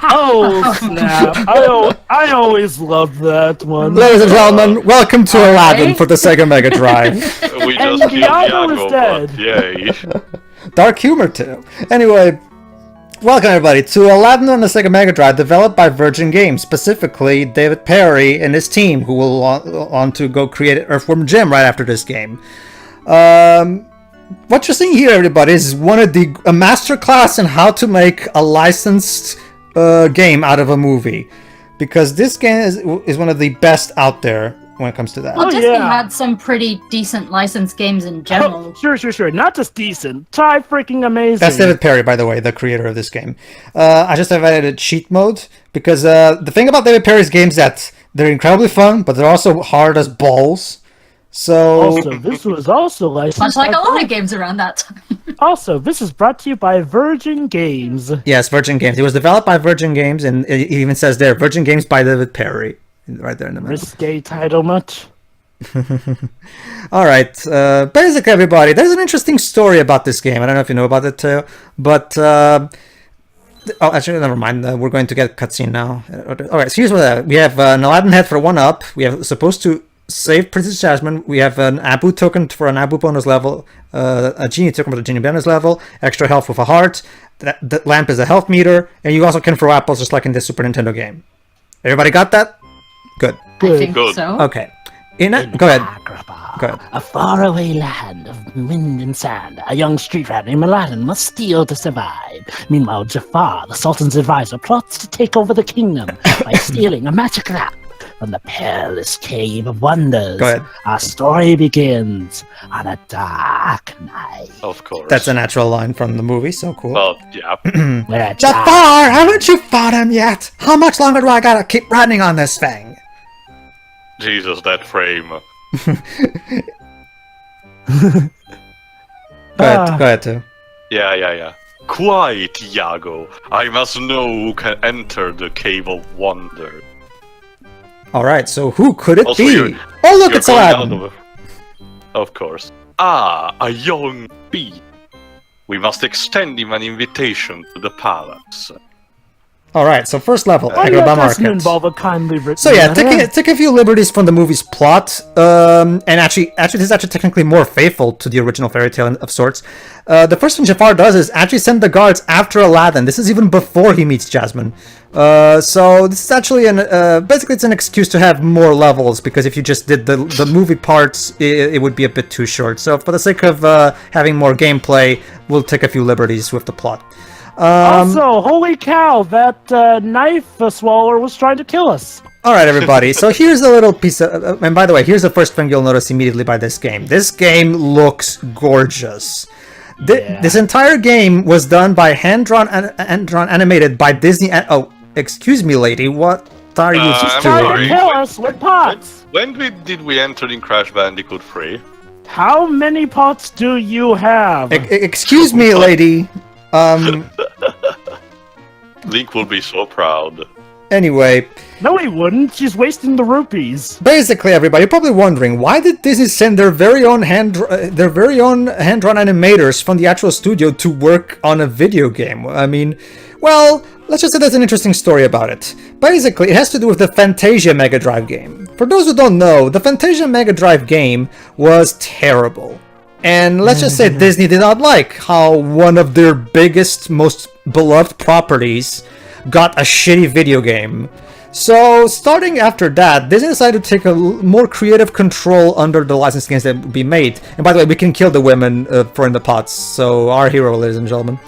Oh, snap. I always loved that one. Ladies and gentlemen, welcome to Aladdin for the Sega Mega Drive. We And just killed Diablo is Iago, dead. but yay. Dark humor too. Anyway, welcome everybody to Aladdin on the Sega Mega Drive, developed by Virgin Games, specifically David Perry and his team, who will on to go create Earthworm Jim right after this game. What you're seeing here, everybody, is a masterclass in how to make a licensed game out of a movie, because this game is one of the best out there when it comes to that. Well, Disney had some pretty decent licensed games in general. Oh, sure. Not just decent. Try freaking amazing. That's David Perry, by the way, the creator of this game. I just have added cheat mode, because the thing about David Perry's games is that they're incredibly fun, but they're also hard as balls. So Also, this was also licensed. Much like a lot of games around that time. Also, this is brought to you by Virgin Games. Yes, Virgin Games. It was developed by Virgin Games, and it even says there, Virgin Games by David Perry. Right there in the middle. Risque title much? Alright, basically everybody, there's an interesting story about this game. I don't know if you know about it too, but... oh, actually, never mind. We're going to get a cutscene now. Alright, so here's what we have an Aladdin head for 1-up. We have supposed to save Princess Jasmine. We have an Abu token for an Abu bonus level, a Genie token for the Genie bonus level, extra health with a heart, the lamp is a health meter, and you also can throw apples just like in this Super Nintendo game. Everybody got that? Good. I think Good. so. Okay. Go ahead. Agrabah, Go ahead. a faraway land of wind and sand. A young street rat named Aladdin must steal to survive. Meanwhile, Jafar, the Sultan's advisor, plots to take over the kingdom by stealing a magic lamp from the perilous Cave of Wonders. Go ahead. Our story begins on a dark night. Of course. That's a natural line from the movie, so cool. Well, yeah. Where a Jafar, haven't you fought him yet? How much longer do I gotta keep running on this thing? Jesus, that frame. Go ahead, too. Yeah. Quite, Iago. I must know who can enter the Cave of Wonder. Alright, so who could it Also, be? you're- Oh, look, You're it's going Aladdin. down Of course. Ah, a young bee. We must extend him an invitation to the palace. Alright, so first level, Why Agrabah doesn't Market. involve a kindly written So yeah, letter? take a few liberties from the movie's plot, and actually this is actually technically more faithful to the original fairy tale of sorts. The first thing Jafar does is actually send the guards after Aladdin. This is even before he meets Jasmine. So this is actually basically it's an excuse to have more levels, because if you just did the movie parts, it would be a bit too short. So for the sake of having more gameplay, we'll take a few liberties with the plot. Also, holy cow, that knife swallower was trying to kill us. Alright everybody, so here's a little piece of... and by the way, here's the first thing you'll notice immediately by this game. This game looks gorgeous. This entire game was done by hand-drawn animated by Disney... oh, excuse me, lady, what are you I'm Trying sorry. to kill us with pots. When did we enter in Crash Bandicoot 3? How many pots do you have? Excuse me, lady. Link will be so proud. Anyway, No, he wouldn't. She's wasting the rupees. basically, everybody, you're probably wondering, why did Disney send their very own hand-drawn animators from the actual studio to work on a video game? I mean, well, let's just say there's an interesting story about it. Basically, it has to do with the Fantasia Mega Drive game. For those who don't know, the Fantasia Mega Drive game was terrible. And let's just say Disney did not like how one of their biggest, most beloved properties got a shitty video game. So, starting after that, Disney decided to take a more creative control under the licensed games that would be made. And by the way, we can kill the women for in the pots, so our hero, ladies and gentlemen.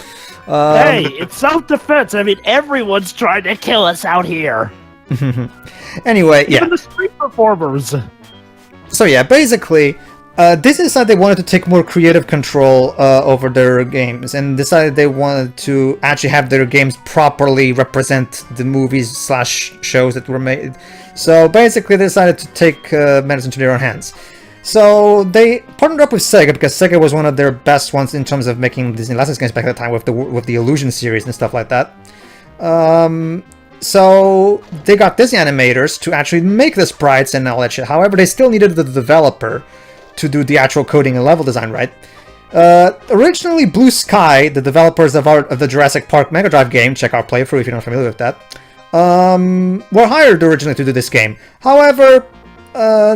Hey, it's self-defense. I mean, everyone's trying to kill us out here. Anyway, yeah. Even the street performers. So yeah, basically, Disney decided they wanted to take more creative control over their games, and decided they wanted to actually have their games properly represent the movies / shows that were made. So basically, they decided to take matters into their own hands. So they partnered up with SEGA, because SEGA was one of their best ones in terms of making Disney licensed games back at the time, with the Illusion series and stuff like that. So they got Disney animators to actually make the sprites and all that shit. However, they still needed the developer to do the actual coding and level design, right? Originally, Blue Sky, the developers of the Jurassic Park Mega Drive game, check our playthrough if you're not familiar with that, were hired originally to do this game. However,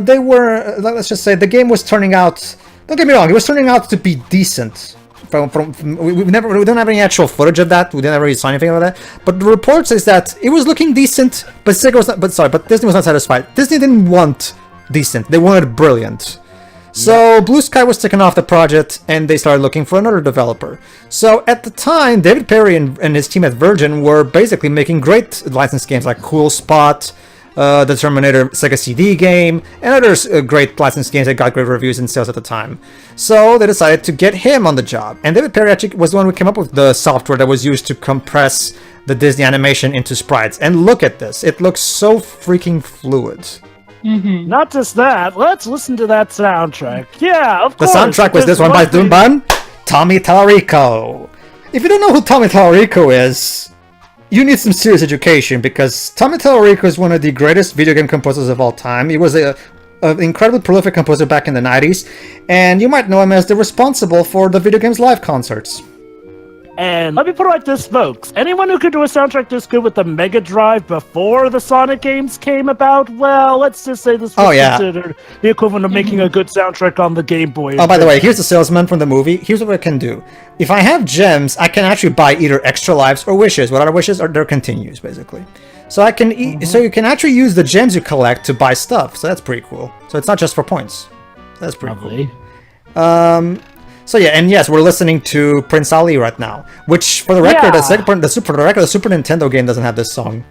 they were, let's just say, the game was turning out, don't get me wrong, it was turning out to be decent. We don't have any actual footage of that. We didn't really saw anything about that. But the report says that it was looking decent, but Disney was not satisfied. Disney didn't want decent; they wanted brilliant. So Blue Sky was taken off the project, and they started looking for another developer. So at the time, David Perry and his team at Virgin were basically making great licensed games like Cool Spot, the Terminator Sega CD game, and other great licensed games that got great reviews and sales at the time. So they decided to get him on the job. And David Perry actually was the one who came up with the software that was used to compress the Disney animation into sprites. And look at this. It looks so freaking fluid. Mm-hmm. Not just that, let's listen to that soundtrack. Yeah, of The course. soundtrack was this one by Tommy Tallarico. If you don't know who Tommy Tallarico is, you need some serious education, because Tommy Tallarico is one of the greatest video game composers of all time. He was an incredibly prolific composer back in the 90s, and you might know him as the responsible for the video games live concerts. And let me put it like this, folks. Anyone who could do a soundtrack this good with the Mega Drive before the Sonic games came about, well, let's just say this was considered the equivalent of making a good soundtrack on the Game Boy. Oh, by the way, here's the salesman from the movie. Here's what I can do. If I have gems, I can actually buy either extra lives or wishes. What are wishes? Or they're continues, basically. So I can so you can actually use the gems you collect to buy stuff. So that's pretty cool. So it's not just for points. That's pretty cool. So yeah, and yes, we're listening to Prince Ali right now, which, for the record, the Super Nintendo game doesn't have this song.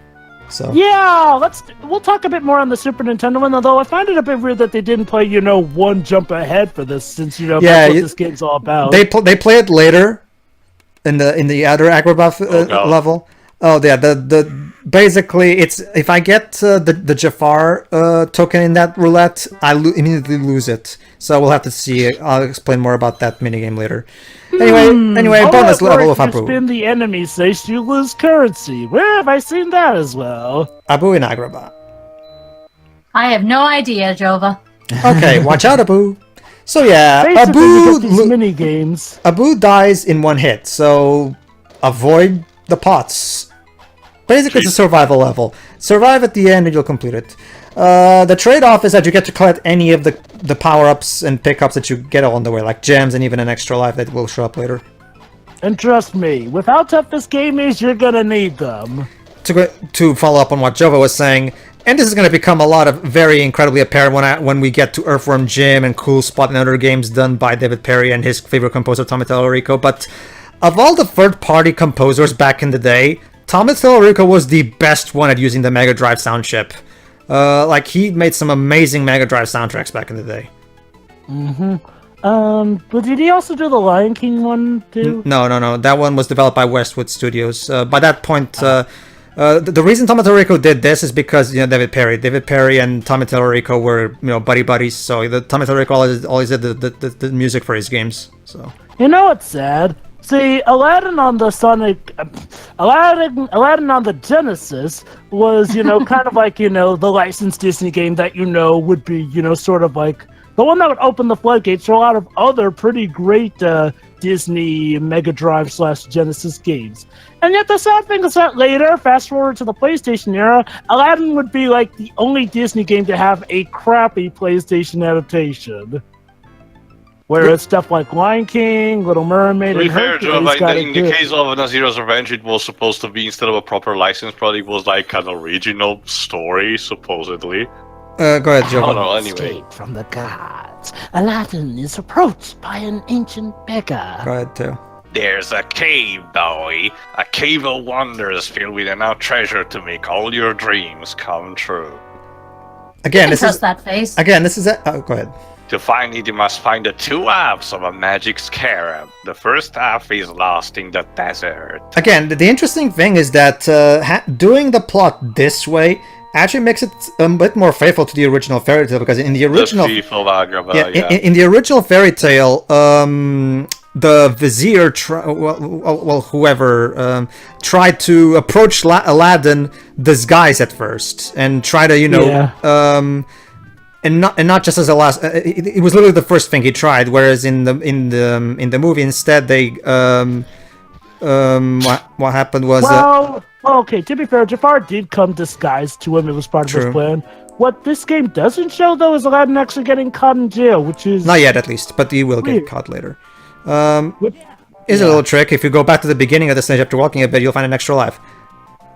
So yeah, we'll talk a bit more on the Super Nintendo one. Although I find it a bit weird that they didn't play, one jump ahead for this, since that's what this game's all about. They play it later in the other Agrabah level. Oh yeah, basically it's if I get the Jafar token in that roulette, I immediately lose it. So we'll have to see. I'll explain more about that minigame later. Anyway, bonus level of Abu. If you spin the enemy safe, you lose currency. Where have I seen that as well? Abu in Agrabah. I have no idea, Jova. Okay, watch out, Abu. So yeah, mini games. Abu dies in one hit, so avoid the pots. Basically, it's a survival level. Survive at the end and you'll complete it. The trade-off is that you get to collect any of the power-ups and pickups that you get along the way, like gems and even an extra life that will show up later. And trust me, with how tough this game is, you're gonna need them. To follow up on what Jova was saying, and this is going to become a lot of very incredibly apparent when we get to Earthworm Jim and Cool Spot and other games done by David Perry and his favorite composer, Tommy Tallarico, but of all the third-party composers back in the day, Tommy Tallarico was the best one at using the Mega Drive sound chip. He made some amazing Mega Drive soundtracks back in the day. But did he also do the Lion King one, too? No. That one was developed by Westwood Studios. By that point, the reason Tommy Tallarico did this is because, David Perry and Tommy Tallarico were, buddies, so Tommy Tallarico always did the music for his games, so. It's sad. See, Aladdin on the Genesis was, kind of like, the licensed Disney game that would be, sort of like the one that would open the floodgates for a lot of other pretty great Disney Mega Drive / Genesis games. And yet the sad thing is that later, fast forward to the PlayStation era, Aladdin would be like the only Disney game to have a crappy PlayStation adaptation. Whereas stuff like Lion King, Little Mermaid, and Hercules in the case of Nazir's Revenge, it was supposed to be, instead of a proper licensed product, it was like an original story, supposedly. Go ahead, Joe. Oh, no, anyway. Escape from the gods. Aladdin is approached by an ancient beggar. Go ahead, too. There's a cave, boy. A cave of wonders filled with enough treasure to make all your dreams come true. Again, this is that face. Again, this is go ahead. To find it, you must find the 2 halves of a magic scarab. The first half is lost in the desert. Again, the interesting thing is that doing the plot this way actually makes it a bit more faithful to the original fairy tale, because in the original in the original fairy tale, the vizier whoever tried to approach Aladdin disguised at first and try to and not just as a last. It was literally the first thing he tried. Whereas in the movie, instead they what happened was okay. To be fair, Jafar did come disguised to him. It was part of his True. plan. What this game doesn't show, though, is Aladdin actually getting caught in jail, which is not yet, at least, but he will get Weird. caught later. Which- Is a little trick. If you go back to the beginning of the stage after walking a bit, you'll find an extra life.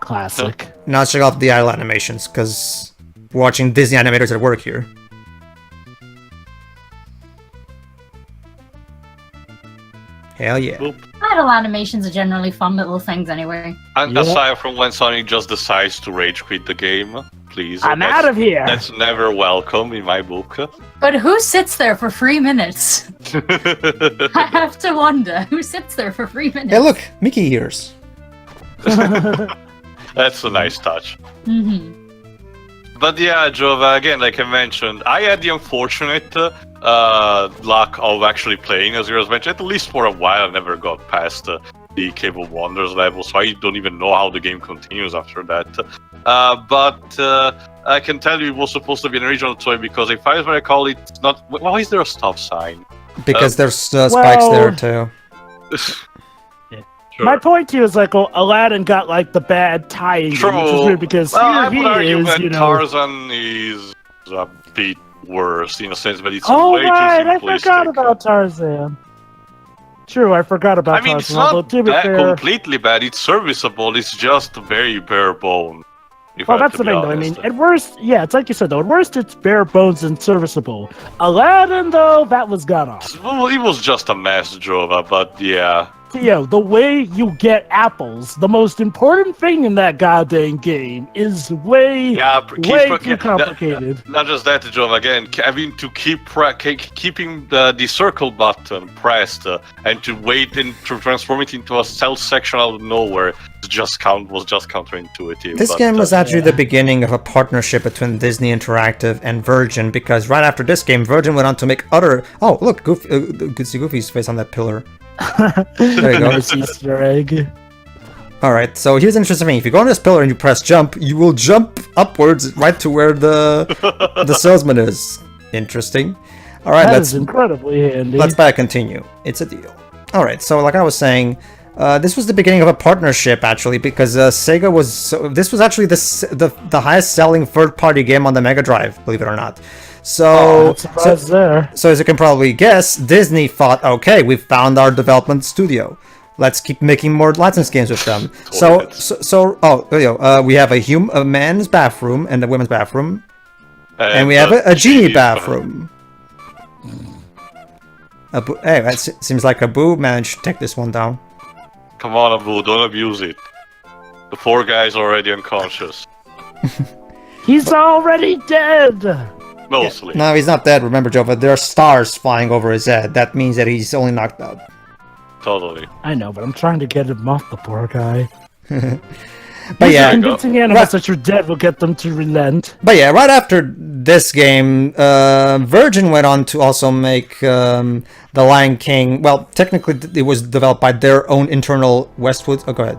classic. Now let's check out the idle animations, because we're watching Disney animators at work here. Hell yeah. Boop. Idle animations are generally fun little things anyway. And Yeah. aside from when Sonic just decides to rage quit the game, please. I'm that's- out of here. That's never welcome in my book. But who sits there for 3 minutes? I have to wonder, who sits there for 3 minutes? Hey, look, Mickey ears. That's a nice touch. Mm-hmm. But yeah, Jova, again, like I mentioned, I had the unfortunate luck of actually playing as Heroes mentioned. At least for a while, I never got past the Cave of Wonders level, so I don't even know how the game continues after that. But I can tell you it was supposed to be an original toy because if I recall, it's not. Why is there a stop sign? Because there's spikes well- there too. Sure. My point here is like, Aladdin got like the bad tie-in, which is True. weird because Well, I here would argue he is, that you know. Tarzan is a bit worse in a sense, but it's Oh way right, too I simplistic. forgot about Tarzan. True, I forgot about I mean, it's Tarzan. Although, not to be that fair, completely bad. It's serviceable. It's just very bare bone. If I well, have that's to the be thing, though. I mean, honest. at worst, yeah, it's like you said, though. At worst, it's bare bones and serviceable. Aladdin, though, that was gone off. Well, it was just a mess, Jova, but yeah. Theo, the way you get apples, the most important thing in that goddamn game, is way too complicated. Not just that, Jova, again, having to keeping the circle button pressed and to wait and to transform it into a stealth section out of nowhere was just counterintuitive. This but, game was actually the yeah. beginning of a partnership between Disney Interactive and Virgin, because right after this game, Virgin went on to make other... Oh, look, Goofy's face on that pillar. There you go. Nice Easter egg. Alright, so here's an interesting thing. If you go on this pillar and you press jump, you will jump upwards right to where the salesman is. Interesting. Alright, That let's is incredibly handy. let's back continue. It's a deal. Alright, so like I was saying, this was the beginning of a partnership actually, because Sega was this was actually the highest selling third-party game on the Mega Drive, believe it or not. So, Not surprised there. so as you can probably guess, Disney thought, okay, we've found our development studio. Let's keep making more licensed games with them. We have a man's bathroom and a women's bathroom, and we have a genie bathroom. Hey, that seems like Abu managed to take this one down. Come on, Abu, don't abuse it. The poor guy's already unconscious. He's already dead. Mostly. No, he's not dead. Remember, Jova, there are stars flying over his head. That means that he's only knocked out. Totally. I know, but I'm trying to get him off, the poor guy. But yeah, Convincing animals that you're dead will get them to relent. But yeah, right after this game, Virgin went on to also make The Lion King. Well, technically, it was developed by their own internal Westwood. Oh, go ahead.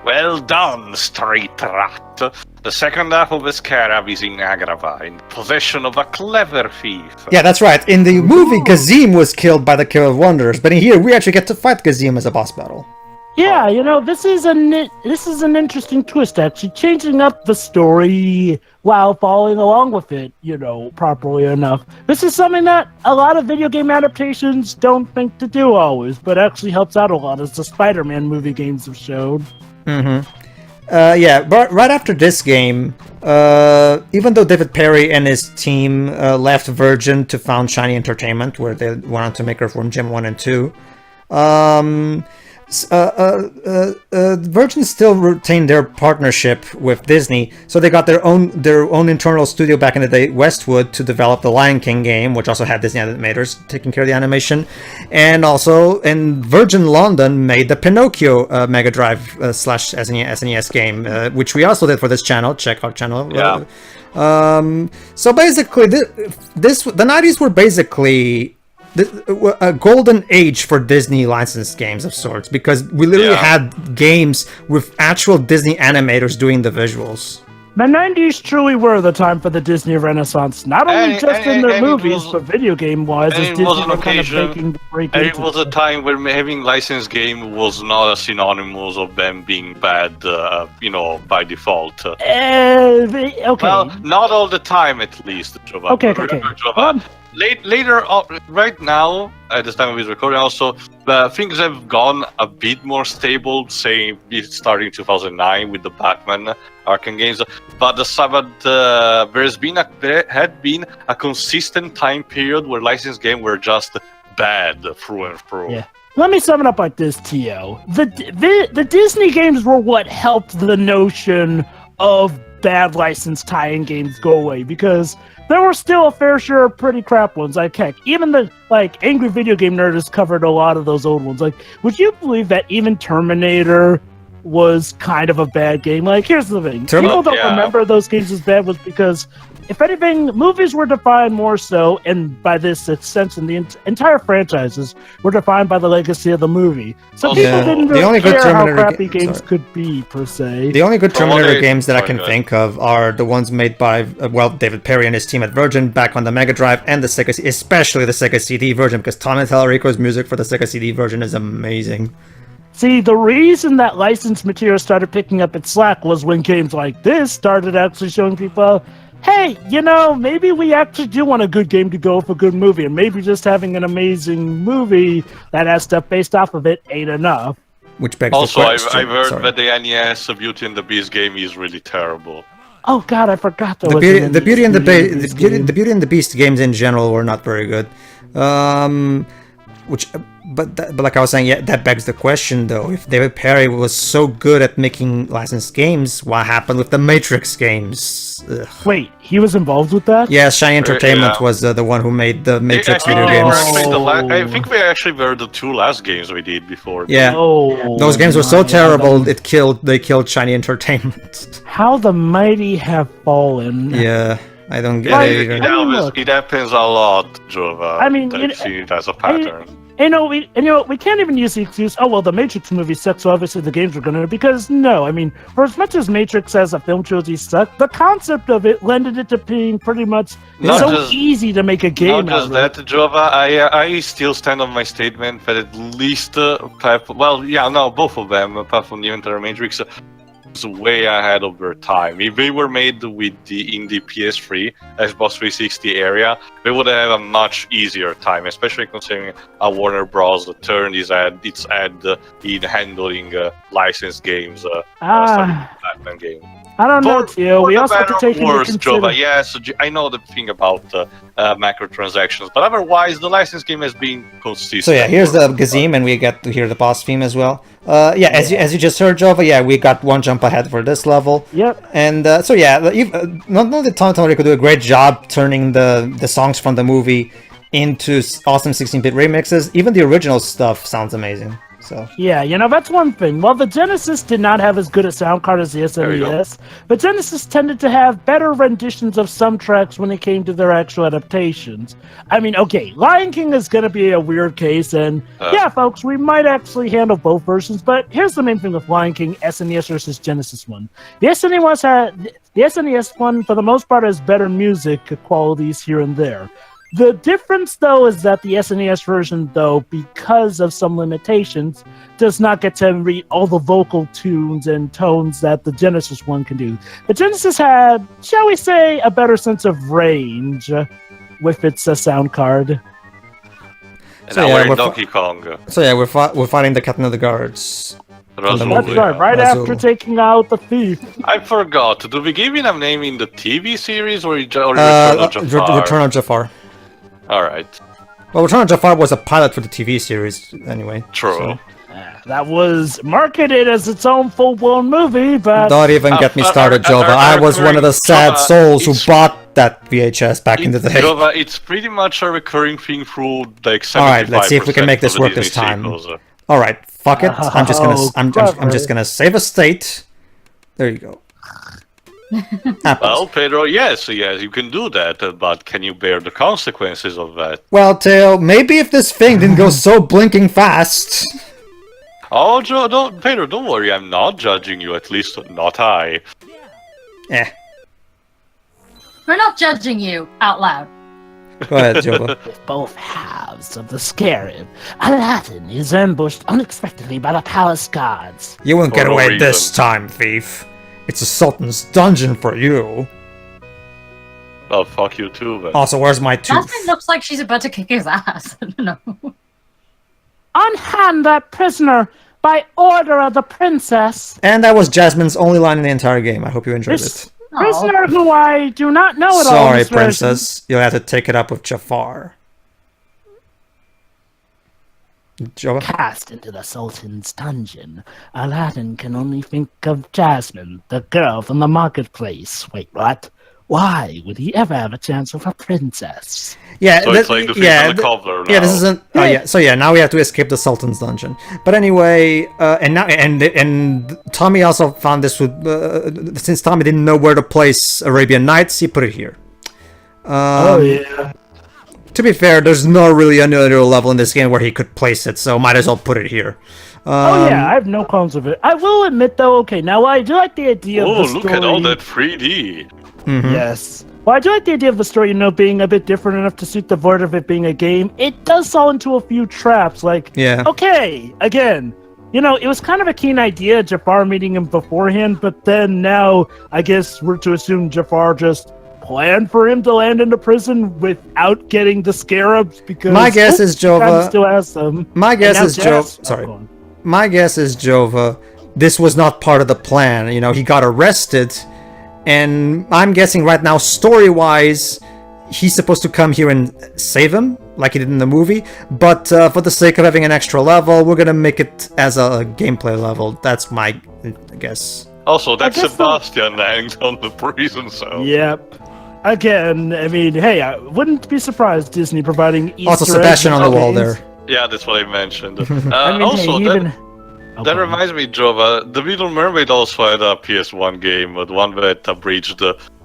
Well done, street rat. The second half of the scarab is in Agrava, in possession of a clever thief. Yeah, that's right. In the movie, Gazim was killed by the Cave of Wonders, but in here, we actually get to fight Gazim as a boss battle. Yeah, you know, this is an interesting twist, actually, changing up the story while following along with it, you know, properly enough. This is something that a lot of video game adaptations don't think to do always, but actually helps out a lot, as the Spider-Man movie games have showed. Yeah, but right after this game, even though David Perry and his team left Virgin to found Shiny Entertainment, where they went on to make Earthworm Jim 1 and 2, Virgin still retained their partnership with Disney, so they got their own internal studio back in the day, Westwood, to develop the Lion King game, which also had Disney animators taking care of the animation, and Virgin London made the Pinocchio Mega Drive / SNES game, which we also did for this channel. Check our channel. Yeah. So basically, the 90s were basically a golden age for Disney licensed games of sorts, because we literally had games with actual Disney animators doing the visuals. The 90s truly were the time for the Disney Renaissance, not only just in their movies, but video game-wise, as Disney were kind of making the break and into it was a time where having licensed game was not a synonymous of them being bad, by default. Okay. Well, not all the time, at least, Jova. Okay. Remember, Jova, later, right now, at this time of his recording, also, things have gone a bit more stable, say, starting 2009 with the Batman Arkham games. But there had been a consistent time period where licensed games were just bad through and through. Yeah. Let me sum it up like this, Tio. The Disney games were what helped the notion of bad licensed tie-in games go away, because there were still a fair share of pretty crap ones. Like, heck, even the Angry Video Game Nerd has covered a lot of those old ones. Like, would you believe that even Terminator was kind of a bad game? Like, here's the thing. People don't remember those games as bad was because, if anything, movies were defined more so, and by this sense, in the entire franchises were defined by the legacy of the movie. So people didn't really care how crappy games could be, per se. The only good Terminator games that I can think of are the ones made by, David Perry and his team at Virgin back on the Mega Drive and the Sega, especially the Sega CD version, because Tom and Tallarico's music for the Sega CD version is amazing. See, the reason that licensed material started picking up its slack was when games like this started actually showing people, hey, maybe we actually do want a good game to go with a good movie, and maybe just having an amazing movie that has stuff based off of it ain't enough. Which begs also, the question. I've heard that the NES Beauty and the Beast game is really terrible. Oh God, I forgot that. The Beauty and the Beast games in general were not very good. But like I was saying, yeah, that begs the question though. If David Perry was so good at making licensed games, what happened with the Matrix games? Ugh. Wait, he was involved with that? Yeah, Shiny Entertainment was the one who made the Matrix video games. I think we actually were the two last games we did before. Yeah, those games were so terrible. They killed Shiny Entertainment. How the mighty have fallen. Yeah. I don't get it either. It happens a lot, Jova. I mean, I've seen it as a pattern. We can't even use the excuse, oh, well, the Matrix movie sucks, so obviously the games are going to, because no, I mean, for as much as Matrix as a film trilogy sucked, the concept of it lended it to being pretty much easy to make a game. Not just that, Jova, I still stand on my statement that at least, both of them, apart from the entire Matrix, was way ahead of their time. If they were made in the PS3, Xbox 360 area, they would have a much easier time, especially considering Warner Bros. Turned its head in handling licensed games, Batman game. I don't know, Tio. We also have to take into consideration. Yes, I know the thing about microtransactions, but otherwise, the licensed game has been consistent. So yeah, here's the Gazim, and we get to hear the boss theme as well. As you just heard, Jova, we got one jump ahead for this level. Yep. And not only Tom could do a great job turning the songs from the movie into awesome 16-bit remixes, even the original stuff sounds amazing. So. Yeah, that's one thing. While the Genesis did not have as good a sound card as the SNES, but Genesis tended to have better renditions of some tracks when it came to their actual adaptations. I mean, okay, Lion King is going to be a weird case, and folks, we might actually handle both versions, but here's the main thing with Lion King, SNES versus Genesis one. The SNES one, for the most part, has better music qualities here and there. The difference, though, is that the SNES version, though, because of some limitations, does not get to read all the vocal tunes and tones that the Genesis one can do. The Genesis had, shall we say, a better sense of range with its sound card. And now we're in Donkey Kong. So we're fighting the Captain of the Guards. That's right, after taking out the thief. I forgot. Do we give him a name in the TV series or Return of Jafar? Return of Jafar. Alright. Well, Return of Jafar was a pilot for the TV series, anyway. True. So. That was marketed as its own full-blown movie, but... Don't even get me started, Jova. I was one of the sad souls who bought that VHS back in the day. Jova, it's pretty much a recurring thing through like 75%. Alright, let's see if we can make this work this time. Alright, fuck it. I'm just gonna save a state. There you go. Well, Pedro, yes, you can do that, but can you bear the consequences of that? Well, Teo, maybe if this thing didn't go so blinking fast. Oh, Pedro, don't worry, I'm not judging you, at least not I. We're not judging you out loud. Go ahead, Jova. With both halves of the SCWRM, Aladdin is ambushed unexpectedly by the palace guards. You won't get For no away this reason. time, thief. It's a sultan's dungeon for you. Oh, fuck you too, then. Also, where's my tooth? Jasmine looks like she's about to kick his ass. I don't know. Unhand that prisoner by order of the princess. And that was Jasmine's only line in the entire game. I hope you enjoyed This it. prisoner who I do not know at all. Sorry, Miss Version. princess. You'll have to take it up with Jafar. Jova? Cast into the Sultan's dungeon, Aladdin can only think of Jasmine, the girl from the marketplace. Wait, what? Why would he ever have a chance with a princess? Yeah, So it's like the thief and the cobbler now. Yeah, this isn't. Oh yeah. So yeah, now we have to escape the Sultan's dungeon. But anyway, and Tommy also found this with since Tommy didn't know where to place Arabian Nights, he put it here. Yeah. To be fair, there's not really another level in this game where he could place it, so might as well put it here. Oh yeah, I have no problems with it. I will admit though, okay, now I do like the idea Oh, of the look story. at all that 3D. Yes. Well, I do like the idea of the story, being a bit different enough to suit the void of it being a game. It does fall into a few traps, like, Yeah. okay, again, it was kind of a keen idea, Jafar meeting him beforehand, but then now, I guess we're to assume Jafar just planned for him to land into prison without getting the scarabs, because... My guess is Jova- still has them. My guess And now is Jazz- Sorry. go on. My guess is Jova. This was not part of the plan. He got arrested, and I'm guessing right now, story-wise, he's supposed to come here and save him, like he did in the movie. But for the sake of having an extra level, we're gonna make it as a gameplay level. That's my guess. Also, that's guess so. Sebastian hanged on the prison cell. Yep. Again, I mean, hey, I wouldn't be surprised Disney providing Easter Also, Sebastian eggs on the in wall games. there. Yeah, that's what I mentioned. I mean, Also, hey, that, even... that reminds me, Jova, The Little Mermaid also had a PS1 game, the one that abridged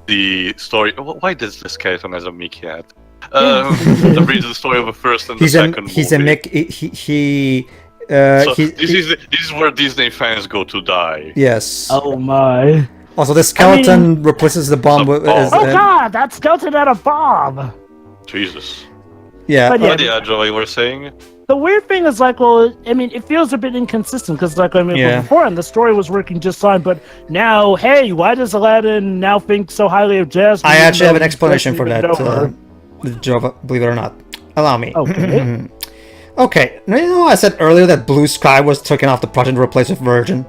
the story. Why does this character has a Mickey hat? Abridged the story of the first and the second He's a movie. Mick. He. So this is where Disney fans go to die. Yes. Oh my. Also, the skeleton replaces the bomb. It's a bomb. Oh god, that skeleton had a bomb! Jesus. Yeah. But But yeah, Joey, you were saying? The weird thing is, like, well, I mean, it feels a bit inconsistent, because, like, I mean, Yeah. before, and the story was working just fine, but now, hey, why does Aladdin now think so highly of Jasmine? I even actually have though an he explanation for doesn't that, even know her? Jova, believe it or not. Allow me. Okay. Okay, now I said earlier that Blue Sky was taken off the project to replace with Virgin.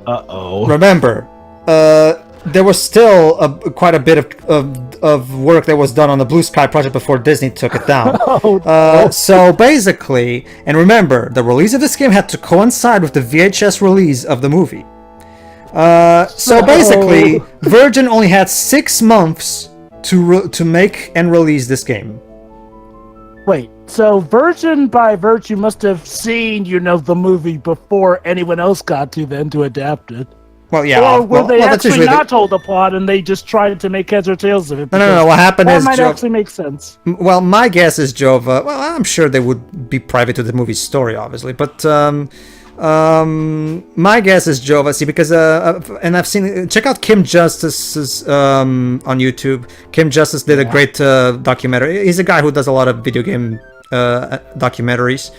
Uh-oh. Remember, there was still quite a bit of work that was done on the Blue Sky project before Disney took it down. So basically, and remember, the release of this game had to coincide with the VHS release of the movie. So basically, Virgin only had 6 months to make and release this game. Wait, so Virgin by virtue must have seen, the movie before anyone else got to then to adapt it. Well, yeah. Or were they that's actually usually not told the plot and they just tried to make heads or tails of it? No. What happened That is might actually make sense. Well, my guess is Jova. Well, I'm sure they would be private to the movie's story, obviously, but my guess is Jova. See, because and I've seen. Check out Kim Justice's on YouTube. Kim Justice did a great documentary. He's a guy who does a lot of video game documentaries.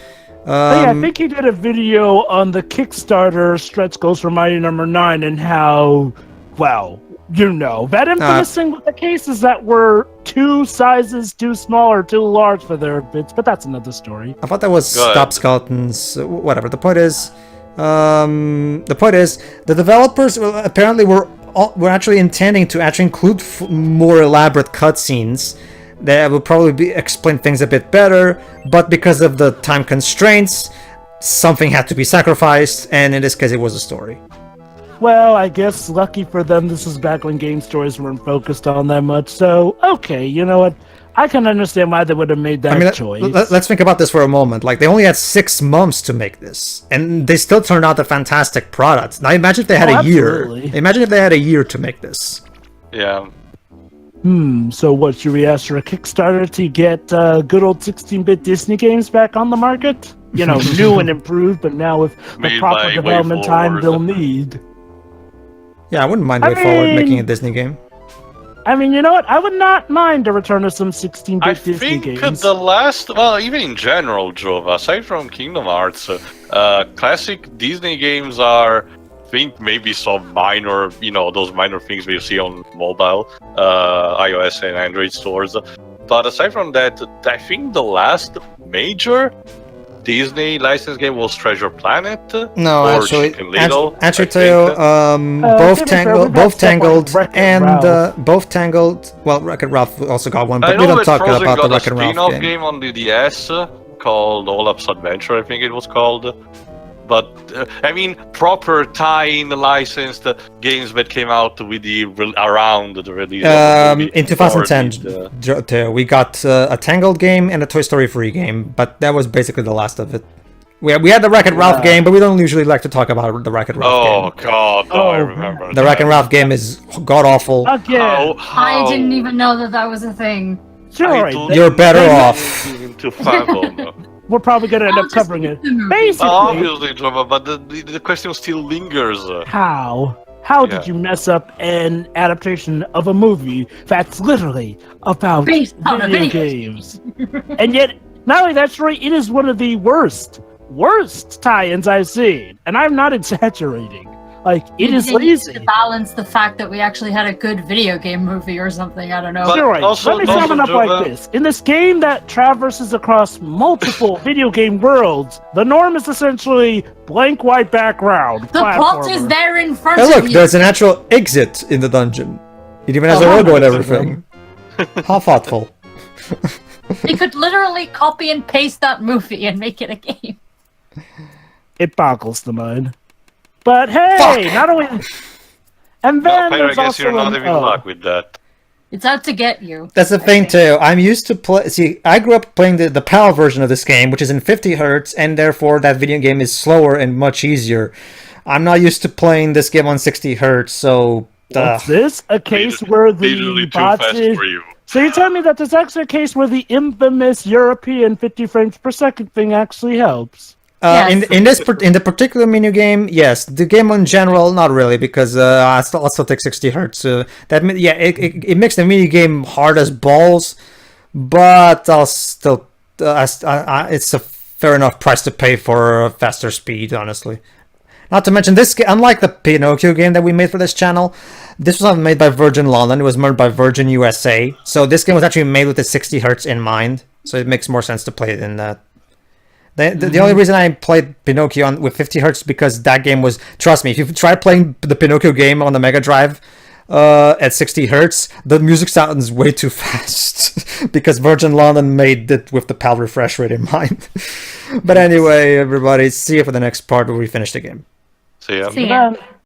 I think he did a video on the Kickstarter stretch goals for Mighty Number 9 and how, well, that infamous thing with the cases that were 2 sizes too small or too large for their bits, but that's another story. I thought that was Go ahead. Stop Skeletons. Whatever. The point is, the developers apparently were actually intending to actually include more elaborate cutscenes that would probably explain things a bit better, but because of the time constraints, something had to be sacrificed, and in this case, it was a story. Well, I guess lucky for them, this is back when game stories weren't focused on that much, so, okay, you know what? I can understand why they would have made that choice. Let's think about this for a moment. Like, they only had 6 months to make this, and they still turned out a fantastic product. Now, imagine if they had a year. absolutely. Imagine if they had a year to make this. Yeah. So what, should we ask for a Kickstarter to get good old 16-bit Disney games back on the market? New and improved, but now with the Made proper by development time WayForward. they'll need. Yeah, I wouldn't mind I WayForward mean- making a Disney game. I mean, you know what? I would not mind a return of some 16-bit I Disney think games. the last, well, even in general, Jova, aside from Kingdom Hearts, classic Disney games are, I think, maybe some minor, those minor things we see on mobile, iOS and Android stores. But aside from that, I think the last major Disney licensed game was Treasure Planet. No, or actually, Chicken Little, answer I to think. both to be fair, Tangled, we've got both stuff like Tangled, Wreck-It and Ralph. both Tangled. Well, Wreck-It Ralph also got one, I but we know don't that talk Frozen about the got a Wreck-It Ralph spin-off game. game on the DS called All Up's Adventure, I think it was called. But I mean, proper tie-in licensed games that came out with the around the release of the movie. In 2010, we got a Tangled game and a Toy Story 3 game, but that was basically the last of it. We had the Wreck-It Ralph game, but we don't usually like to talk about the Wreck-It Ralph game. Oh god, no, I remember. The Wreck-It Ralph game is god-awful. Again, I didn't even know that was a thing. sure, You're better off. Even to fathom. we're probably going to end I'll up just covering keep it. the movie. Basically, Obviously, Jova, but the question still lingers. how Yeah. did you mess up an adaptation of a movie that's literally about Based on a video video games? And yet, not only that's right, it is one of the worst tie-ins I've seen, and I'm not exaggerating. Like, it You is think lazy. To balance the fact that we actually had a good video game movie or something, I don't know. But Sure, also- let me sum it up also, like Jova- this. In this game that traverses across multiple video game worlds, the norm is essentially blank white background. The plot is platformer. there in front Hey, of look, you. there's an actual exit in the dungeon. It even has a Oh, logo and that's everything. How thoughtful. They could literally copy and paste that movie and make it a game. It boggles the mind. But hey, Fuck. not only... And No, then Pedro, I there's guess also you're not an- even oh. luck with that. It's out to get you. That's the I thing think. too. I'm used to play. See, I grew up playing the PAL version of this game, which is in 50 hertz, and therefore that video game is slower and much easier. I'm not used to playing this game on 60 hertz, so. What's this? A case where the Literally too bots... fast for you. So you're telling me that there's actually a case where the infamous European 50 frames per second thing actually helps? Yes. In the particular menu game, yes. The game in general, not really, because I still take 60 hertz. It makes the mini game hard as balls, but I'll still it's a fair enough price to pay for faster speed, honestly. Not to mention this, unlike the Pinocchio game that we made for this channel, this was not made by Virgin London. It was made by Virgin USA. So this game was actually made with the 60 hertz in mind. So it makes more sense to play it in that. The only reason I played Pinocchio with 50 hertz because that game was, trust me, if you try playing the Pinocchio game on the Mega Drive at 60 hertz, the music sounds way too fast because Virgin London made it with the PAL refresh rate in mind. But anyway, everybody, see you for the next part where we finish the game. See ya. See ya. Then